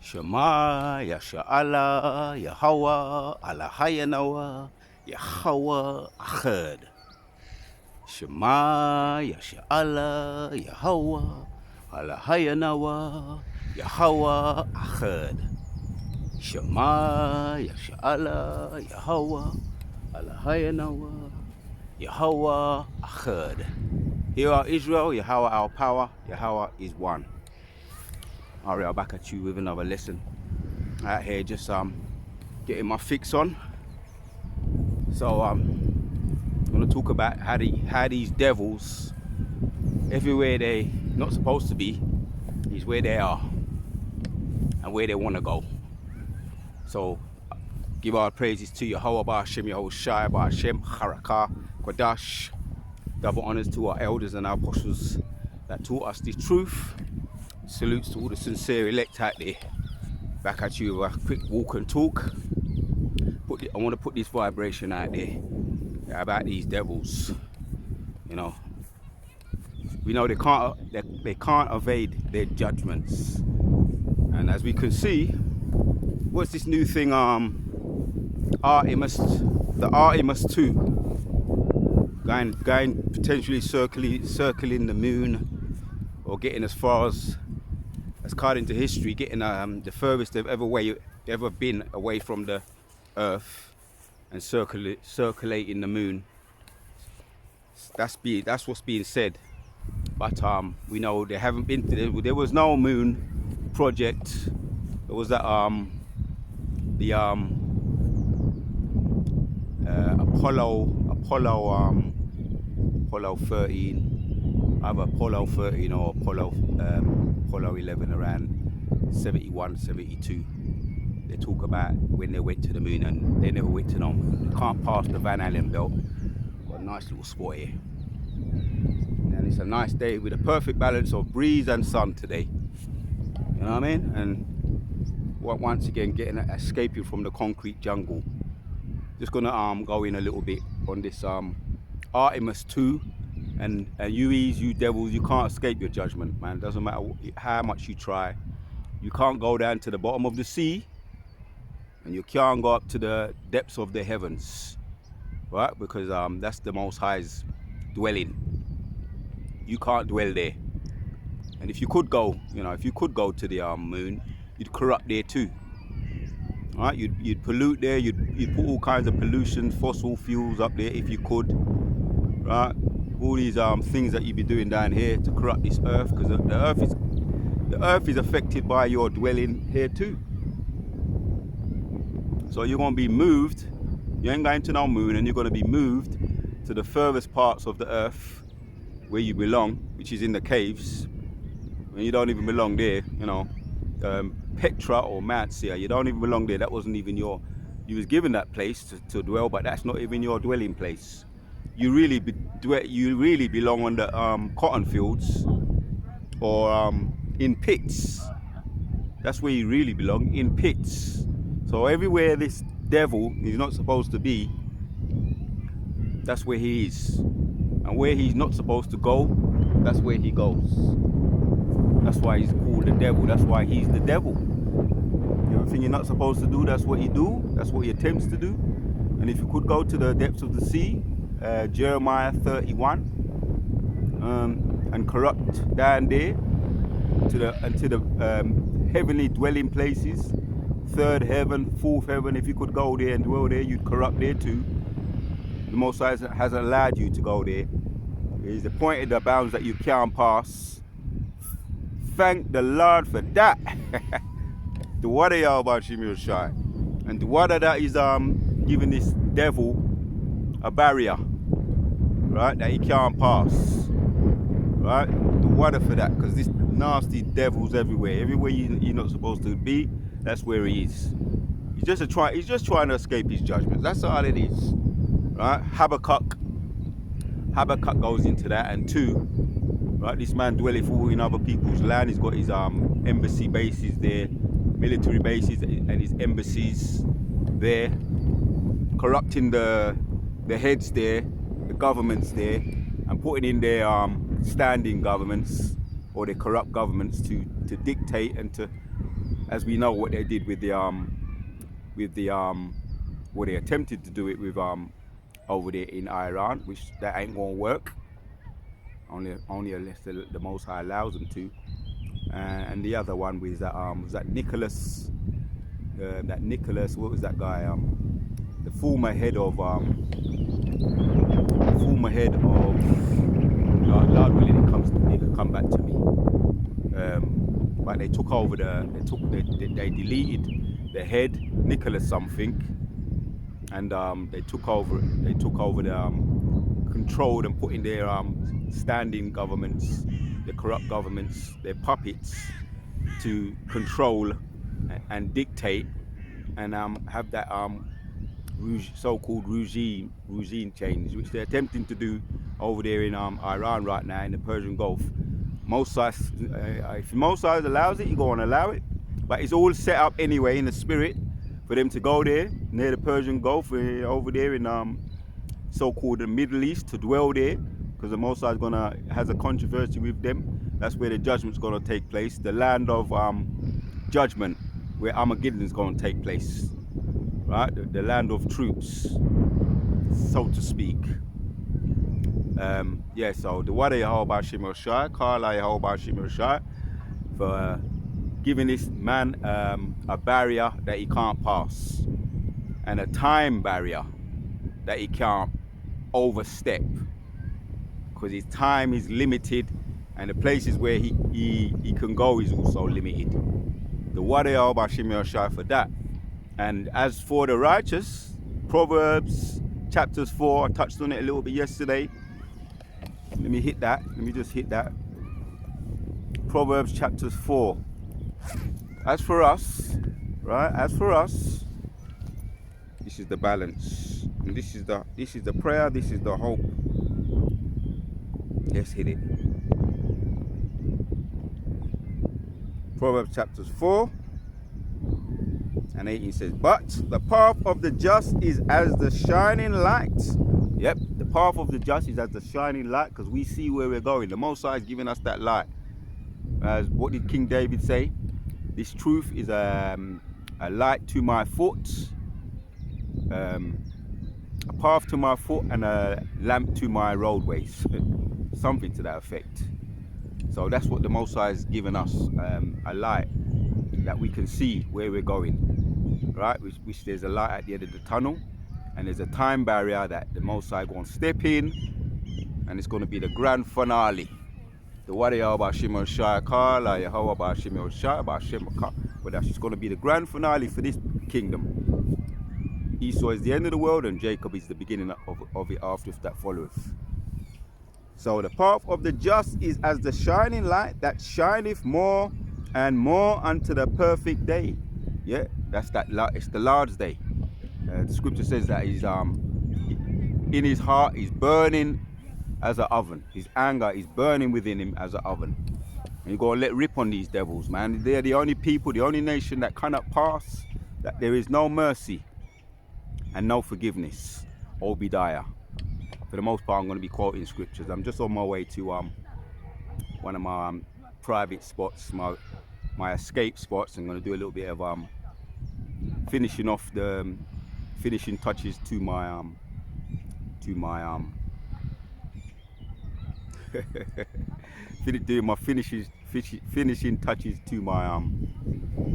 Shema, Yasha'Allah, Yahweh, Allahayanawa, Yahweh, Achad. Shema, Yasha'Allah, Yahweh, Allahayanawa, Yahweh, Achad. Shema, Yasha'Allah, Yahweh, Allahayanawa, Yahweh, Achad. Hear our Israel, Yahweh our power, Yahweh is one. Alright, I'm back at you with another lesson. Out here just getting my fix on. So I'm gonna talk about how these devils, everywhere they not supposed to be, is where they are and where they wanna go. So give our praises to Yahweh Ba'Hashem, Yahushai Ba'Hashem, Harakah, Quadash. Double honors to our elders and our apostles that taught us the truth. Salutes to all the sincere elect out there. Back at you with a quick walk and talk. I want to put this vibration out there about these devils. You know, we know they can't evade their judgments. And as we can see, what's this new thing? Artemis, the Artemis 2, going potentially circling the moon, or getting as far as according to history, getting the furthest they've ever been away from the Earth and circulating the moon. That's what's being said. But we know they haven't been to there was no moon project. There was that the Apollo 13, either Apollo 13 or Apollo 11 around 71, 72. They talk about when they went to the moon, and they never went to no moon. They can't pass the Van Allen belt. Got a nice little spot here. And it's a nice day with a perfect balance of breeze and sun today. You know what I mean? And once again, escaping from the concrete jungle. Just gonna go in a little bit on this Artemis 2. And you devils, you can't escape your judgment, man. Doesn't matter how much you try. You can't go down to the bottom of the sea, and you can't go up to the depths of the heavens, right? Because that's the Most High's dwelling. You can't dwell there. And if you could go, if you could go to the moon, you'd corrupt there too. Right? You'd pollute there. You'd put all kinds of pollution, fossil fuels up there if you could, right? All these things that you be doing down here to corrupt this earth, because the earth is affected by your dwelling here too. So you're gonna be moved. You ain't going to no moon, and you're gonna be moved to the furthest parts of the earth where you belong, which is in the caves. And you don't even belong there, Petra or Mount Seir. You don't even belong there. That wasn't even you was given that place to dwell, but that's not even your dwelling place. You really belong on the cotton fields, or in pits. That's where you really belong, in pits. So everywhere this devil is not supposed to be, that's where he is. And where he's not supposed to go, that's where he goes. That's why he's called the devil. That's why he's the devil. Everything you're not supposed to do, that's what he do. That's what he attempts to do. And if you could go to the depths of the sea, Jeremiah 31, and corrupt down there to the heavenly dwelling places, third heaven, fourth heaven. If you could go there and dwell there, you'd corrupt there too. The Most High has allowed you to go there. He's appointed the bounds that you can't pass. Thank the Lord for that. The water y'all about Shimil Shai, and the water that is giving this devil a barrier, right, that he can't pass, right? The water for that, because this nasty devil's everywhere you're not supposed to be. That's where he is. He's just trying to escape his judgments. That's all it is, right? Habakkuk goes into that, and 2, right? This man dwelleth all in other people's land. He's got his embassy bases there, military bases, and his embassies there, corrupting the heads there, the governments there, and putting in their standing governments or their corrupt governments to dictate and to as we know what they did with the what they attempted to do it with over there in Iran, which that ain't gonna work. Only unless the Most High allows them to. And the other one was that Nicholas. That Nicholas, what was that guy? The former head of Lord willing, it can come back to me. But they took over they deleted the head, Nicholas something, and they took over the controlled and put in their standing governments, the corrupt governments, their puppets, to control and dictate and have that so-called regime change, which they're attempting to do over there in Iran right now in the Persian Gulf. If Mosai allows it, you're going to allow it, but it's all set up anyway in the spirit for them to go there near the Persian Gulf, over there in so-called the Middle East, to dwell there, because the Mosai has a controversy with them. That's where the judgment's going to take place, the land of judgment, where Armageddon is going to take place, right? The land of troops, so to speak. Yeah, so the Wada Yehovah Hashem Yoshai, Kala Yehovah Hashem Yoshai, for giving this man a barrier that he can't pass, and a time barrier that he can't overstep, because his time is limited, and the places where he can go is also limited. The Wada Yehovah Hashem Yoshai for that. And as for the righteous, Proverbs chapters 4, I touched on it a little bit yesterday. Let me just hit that. Proverbs chapters 4. As for us, right? As for us, this is the balance. And this is the prayer, this is the hope. Let's hit it. Proverbs chapters 4 and 18 says, but the path of the just is as the shining light. Yep, the path of the just is as the shining light, because we see where we're going. The Most High is giving us that light. As what did King David say? This truth is a light to my foot, a path to my foot, and a lamp to my roadways. Something to that effect. So that's what the Most High has given us, a light that we can see where we're going, right? Which there's a light at the end of the tunnel, and there's a time barrier that the Most High going to step in, and it's going to be the grand finale. The Wada Yehovah Hashem Yoshai Kala Yehovah Hashem Yoshai Hashem, but that's just going to be the grand finale for this kingdom. Esau is the end of the world, and Jacob is the beginning of it after that followeth. So the path of the just is as the shining light that shineth more and more unto the perfect day. Yeah, that's that. It's the Lord's day. The scripture says that he's in his heart, he's burning as an oven. His anger is burning within him as an oven. And you gotta let rip on these devils, man. They're the only people, the only nation that cannot pass, that there is no mercy and no forgiveness. Obadiah. For the most part, I'm going to be quoting scriptures. I'm just on my way to one of my private spots, my escape spots. I'm going to do a little bit of finishing off the finishing touches to my doing my finishing touches to my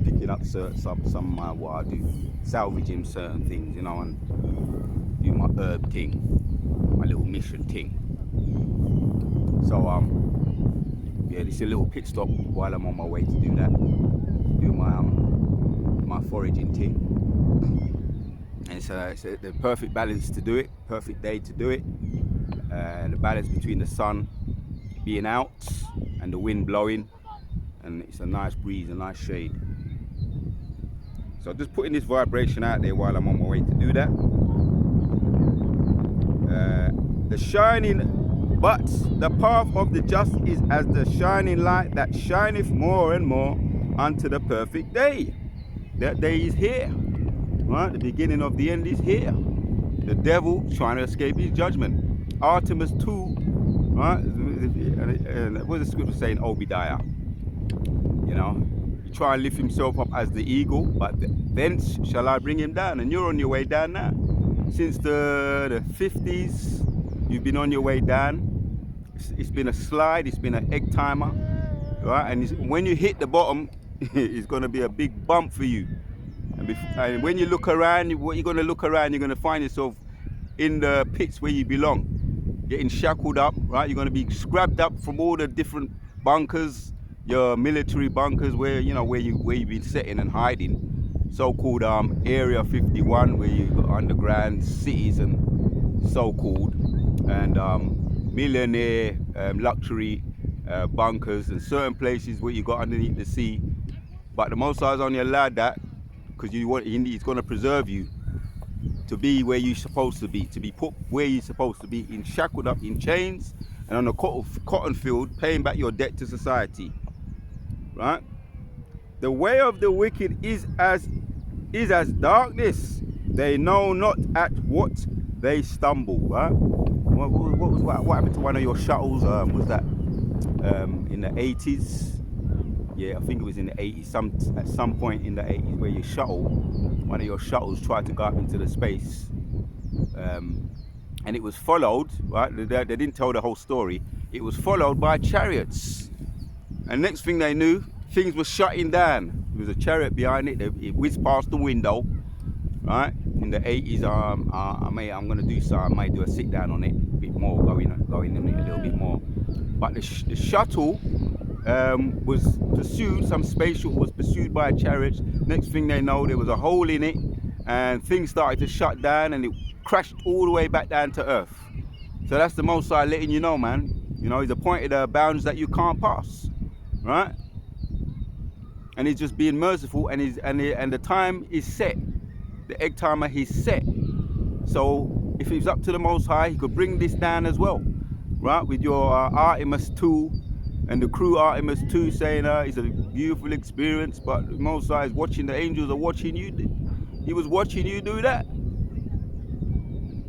picking up some what I do, salvaging certain things, you know, and do my herb thing, my little mission thing. So yeah, this is a little pit stop while I'm on my way to do that, do my foraging thing. And it's the perfect balance to do it, perfect day to do it. The balance between the sun being out and the wind blowing, and it's a nice breeze, a nice shade. So just putting this vibration out there while I'm on my way to do that. But the path of the just is as the shining light that shineth more and more unto the perfect day. That day is here, right? The beginning of the end is here. The devil trying to escape his judgment. Artemis 2, right? And what does the scripture say in Obadiah? You know, He try and lift himself up as the eagle, but thence shall I bring him down. And you're on your way down now. Since the 50s, you've been on your way down. It's been a slide, it's been an egg timer, right? And when you hit the bottom, it's going to be a big bump for you. And when you look around, what you're going to look around, you're going to find yourself in the pits where you belong, getting shackled up, right? You're going to be scrapped up from all the different bunkers, your military bunkers, where you've been sitting and hiding. So-called Area 51, where you've got underground cities and so-called, and millionaire luxury bunkers and certain places where you got underneath the sea. But the Most High is only allowed that because He's going to preserve you to be where you're supposed to be put where you're supposed to be, in shackled up in chains and on a cotton field, paying back your debt to society. Right? The way of the wicked is as darkness. They know not at what they stumble. Right? What happened to one of your shuttles? Was that in the 80s? Yeah, I think it was in the 80s. At some point in the 80s, where one of your shuttles tried to go up into the space, and it was followed. Right? They didn't tell the whole story. It was followed by chariots, and next thing they knew, things were shutting down. There was a chariot behind it. It whizzed past the window. Right? In the 80s, I'm going to do so. I might do a sit down on it a bit more, go in on it a little bit more. But the shuttle was pursued. Some space shuttle was pursued by a chariot. Next thing they know, there was a hole in it, and things started to shut down, and it crashed all the way back down to earth. So that's the Most High letting you know, man. He's appointed bounds that you can't pass, right? And He's just being merciful, and the time is set. The egg timer is set. So if it's up to the Most High, He could bring this down as well, right? With your Artemis 2 and the crew Artemis 2 saying it's a beautiful experience, but the Most High is watching. The angels are watching you. He was watching you do that.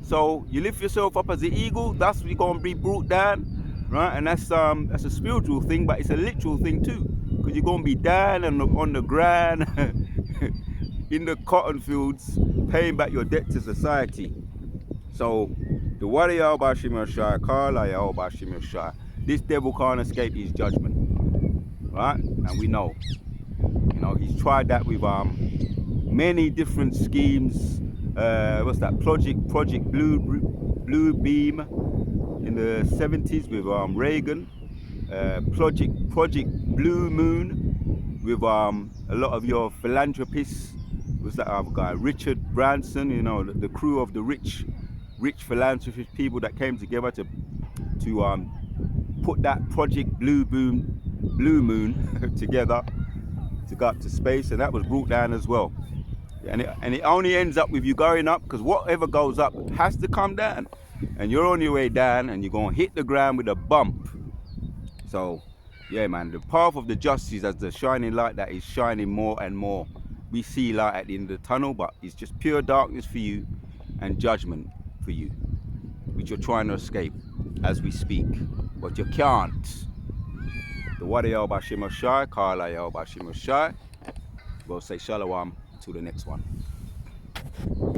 So you lift yourself up as an eagle. That's what you're gonna be brought down, right? And that's a spiritual thing, but it's a literal thing too, because you're gonna be down and on the ground. In the cotton fields, paying back your debt to society. So, the word of Yahweh Bashim Yoshai, Kala Yahweh Bashim Yoshai. This devil can't escape his judgment, right? And we know, he's tried that with many different schemes. What's that? Project Blue Beam in the 70s with Reagan. Project Blue Moon with a lot of your philanthropists. Was that other guy, Richard Branson? The crew of the rich philanthropist people that came together to put that Project Blue Moon together to go up to space, and that was brought down as well. And it only ends up with you going up, because whatever goes up has to come down, and you're on your way down, and you're gonna hit the ground with a bump. So, yeah, man, the path of the justice, as the shining light that is shining more and more. We see light at the end of the tunnel, but it's just pure darkness for you and judgment for you, which you're trying to escape as we speak, but you can't. The Wada Yahweh Bashim Yoshai, Kala Yahweh Bashim Yoshai. We'll say Shalom till the next one.